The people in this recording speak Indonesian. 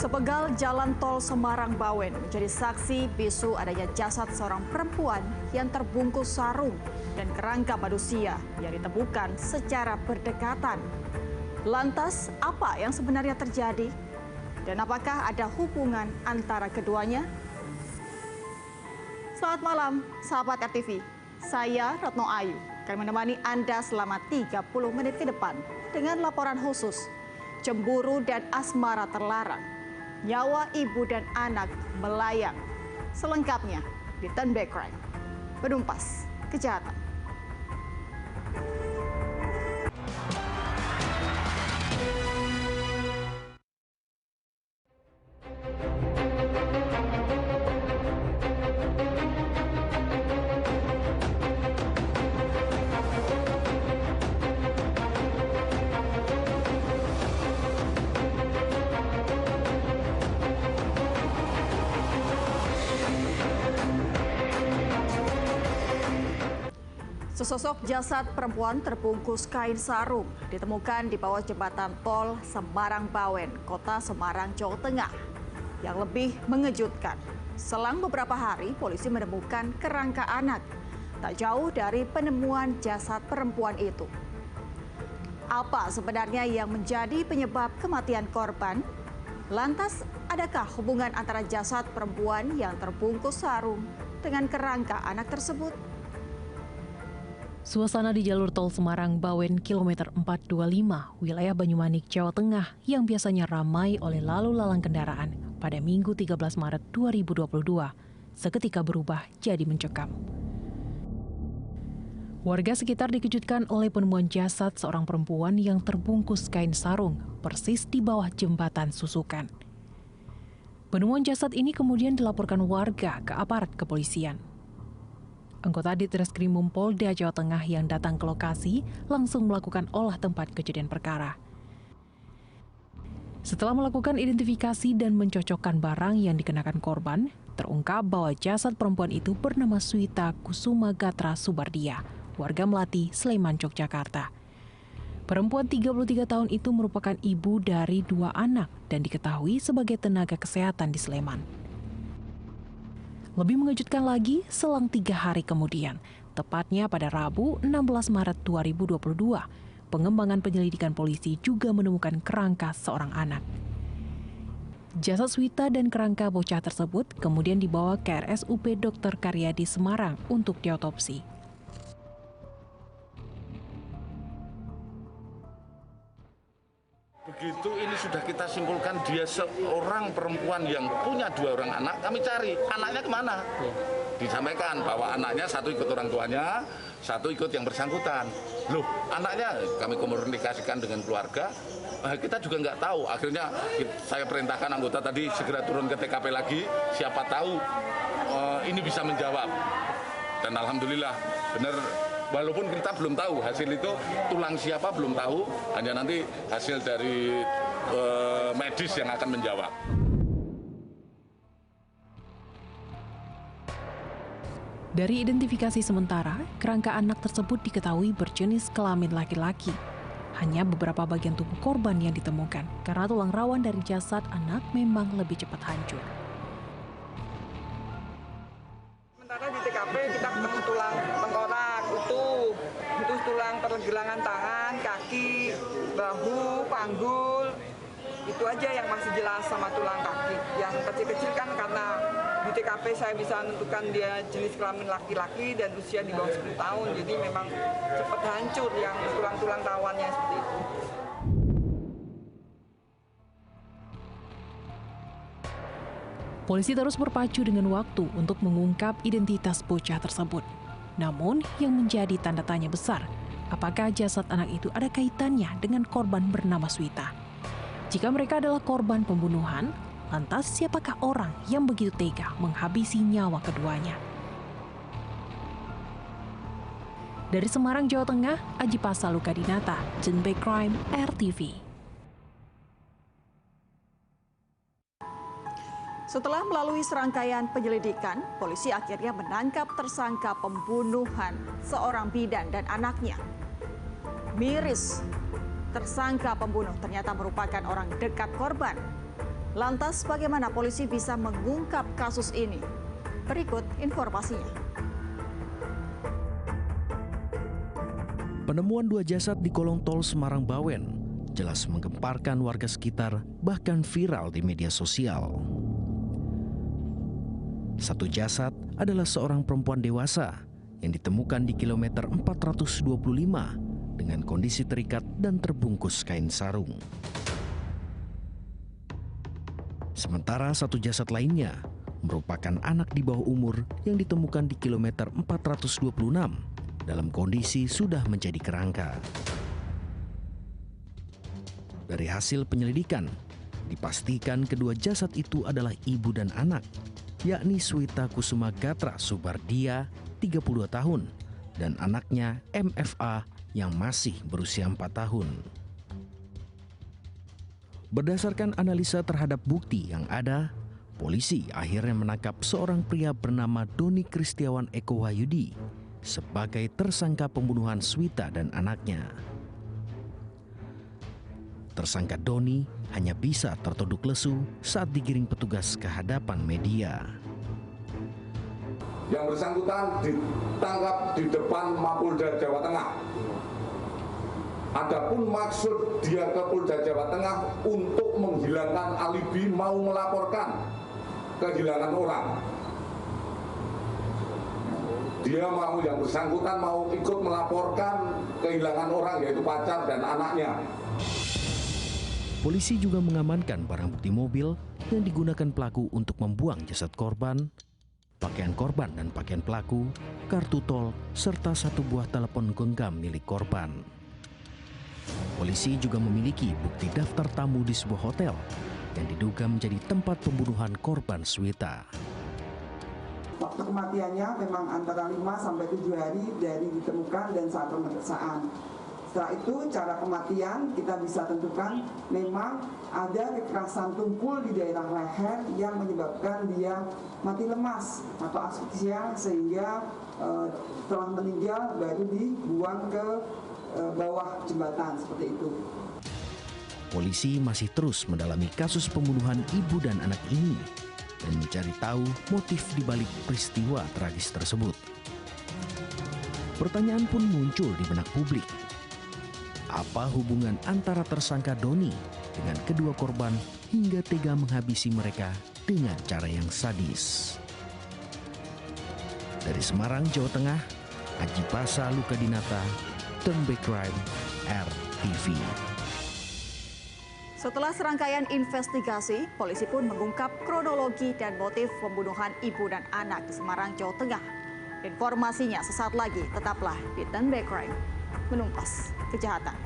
Sepegal jalan tol Semarang-Bawen menjadi saksi bisu adanya jasad seorang perempuan yang terbungkus sarung dan kerangka manusia yang ditemukan secara berdekatan. Lantas, apa yang sebenarnya terjadi? Dan apakah ada hubungan antara keduanya? Selamat malam, sahabat RTV. Saya Retno Ayu akan menemani Anda selama 30 menit ke depan dengan laporan khusus Cemburu dan Asmara Terlarang. Nyawa ibu dan anak melayang. Selengkapnya di Turn Back Crime. Penumpas kejahatan. Sesosok jasad perempuan terbungkus kain sarung ditemukan di bawah jembatan tol Semarang-Bawen, Kota Semarang, Jawa Tengah. Yang lebih mengejutkan, selang beberapa hari polisi menemukan kerangka anak tak jauh dari penemuan jasad perempuan itu. Apa sebenarnya yang menjadi penyebab kematian korban? Lantas, adakah hubungan antara jasad perempuan yang terbungkus sarung dengan kerangka anak tersebut? Suasana di jalur tol Semarang-Bawen kilometer 425, wilayah Banyumanik, Jawa Tengah yang biasanya ramai oleh lalu lalang kendaraan pada Minggu 13 Maret 2022, seketika berubah jadi mencekam. Warga sekitar dikejutkan oleh penemuan jasad seorang perempuan yang terbungkus kain sarung persis di bawah jembatan Susukan. Penemuan jasad ini kemudian dilaporkan warga ke aparat kepolisian. Anggota Ditreskrimum Polda Jawa Tengah yang datang ke lokasi langsung melakukan olah tempat kejadian perkara. Setelah melakukan identifikasi dan mencocokkan barang yang dikenakan korban, terungkap bahwa jasad perempuan itu bernama Swita Kusuma Gatra Subardia, warga Melati, Sleman, Yogyakarta. Perempuan 33 tahun itu merupakan ibu dari 2 anak dan diketahui sebagai tenaga kesehatan di Sleman. Lebih mengejutkan lagi, selang 3 hari kemudian, tepatnya pada Rabu 16 Maret 2022, pengembangan penyelidikan polisi juga menemukan kerangka seorang anak. Jasad Swita dan kerangka bocah tersebut kemudian dibawa ke RSUP Dr. Karyadi Semarang untuk diotopsi. Begitu ini sudah kita simpulkan dia seorang perempuan yang punya 2 orang anak, kami cari anaknya kemana. Disampaikan bahwa anaknya satu ikut orang tuanya, satu ikut yang bersangkutan. Loh, anaknya kami komunikasikan dengan keluarga, kita juga nggak tahu. Akhirnya saya perintahkan anggota tadi segera turun ke TKP lagi, siapa tahu ini bisa menjawab. Dan alhamdulillah benar. Walaupun kita belum tahu hasil itu tulang siapa belum tahu, hanya nanti hasil dari medis yang akan menjawab. Dari identifikasi sementara, kerangka anak tersebut diketahui berjenis kelamin laki-laki. Hanya beberapa bagian tubuh korban yang ditemukan, karena tulang rawan dari jasad anak memang lebih cepat hancur. Sementara di TKP kita ketemu tulang tengkorak utuh, itu tulang pergelangan tangan, kaki, bahu, panggul, itu aja yang masih jelas sama tulang kaki. Yang kecil-kecil kan karena di TKP saya bisa menentukan dia jenis kelamin laki-laki dan usia di bawah 10 tahun, jadi memang cepat hancur yang tulang-tulang rawannya seperti itu. Polisi terus berpacu dengan waktu untuk mengungkap identitas bocah tersebut. Namun, yang menjadi tanda tanya besar, apakah jasad anak itu ada kaitannya dengan korban bernama Swita? Jika mereka adalah korban pembunuhan, lantas siapakah orang yang begitu tega menghabisi nyawa keduanya? Dari Semarang, Jawa Tengah, Aji Pasaluka Dinata, Turn Back Crime, RTV. Setelah melalui serangkaian penyelidikan, polisi akhirnya menangkap tersangka pembunuhan seorang bidan dan anaknya. Miris, tersangka pembunuh ternyata merupakan orang dekat korban. Lantas bagaimana polisi bisa mengungkap kasus ini? Berikut informasinya. Penemuan 2 jasad di kolong tol Semarang Bawen jelas menggemparkan warga sekitar, bahkan viral di media sosial. Satu jasad adalah seorang perempuan dewasa yang ditemukan di kilometer 425 dengan kondisi terikat dan terbungkus kain sarung. Sementara satu jasad lainnya merupakan anak di bawah umur yang ditemukan di kilometer 426 dalam kondisi sudah menjadi kerangka. Dari hasil penyelidikan, dipastikan kedua jasad itu adalah ibu dan anak, yakni Swita Kusuma Gatra Subardia, 32 tahun, dan anaknya MFA yang masih berusia 4 tahun. Berdasarkan analisa terhadap bukti yang ada, polisi akhirnya menangkap seorang pria bernama Doni Kristiawan Eko Wahyudi sebagai tersangka pembunuhan Swita dan anaknya. Tersangka Doni hanya bisa tertunduk lesu saat digiring petugas ke hadapan media. Yang bersangkutan ditangkap di depan Mapolda Jawa Tengah. Adapun maksud dia ke Polda Jawa Tengah untuk menghilangkan alibi, mau melaporkan kehilangan orang. Dia mau, yang bersangkutan mau ikut melaporkan kehilangan orang, yaitu pacar dan anaknya. Polisi juga mengamankan barang bukti mobil yang digunakan pelaku untuk membuang jasad korban, pakaian korban dan pakaian pelaku, kartu tol, serta satu buah telepon genggam milik korban. Polisi juga memiliki bukti daftar tamu di sebuah hotel yang diduga menjadi tempat pembunuhan korban Swita. Waktu kematiannya memang antara 5 sampai 7 hari dari ditemukan dan saat pemeriksaan. Setelah itu cara kematian kita bisa tentukan memang ada kekerasan tumpul di daerah leher yang menyebabkan dia mati lemas atau asfiksia sehingga setelah meninggal baru dibuang ke bawah jembatan seperti itu. Polisi masih terus mendalami kasus pembunuhan ibu dan anak ini dan mencari tahu motif dibalik peristiwa tragis tersebut. Pertanyaan pun muncul di benak publik. Apa hubungan antara tersangka Doni dengan kedua korban hingga tega menghabisi mereka dengan cara yang sadis? Dari Semarang, Jawa Tengah, Aji Pasa Lukadinata, Tembe Crime, RTV. Setelah serangkaian investigasi, polisi pun mengungkap kronologi dan motif pembunuhan ibu dan anak di Semarang, Jawa Tengah. Informasinya sesaat lagi, tetaplah di Tembe Crime, menumpas kejahatan.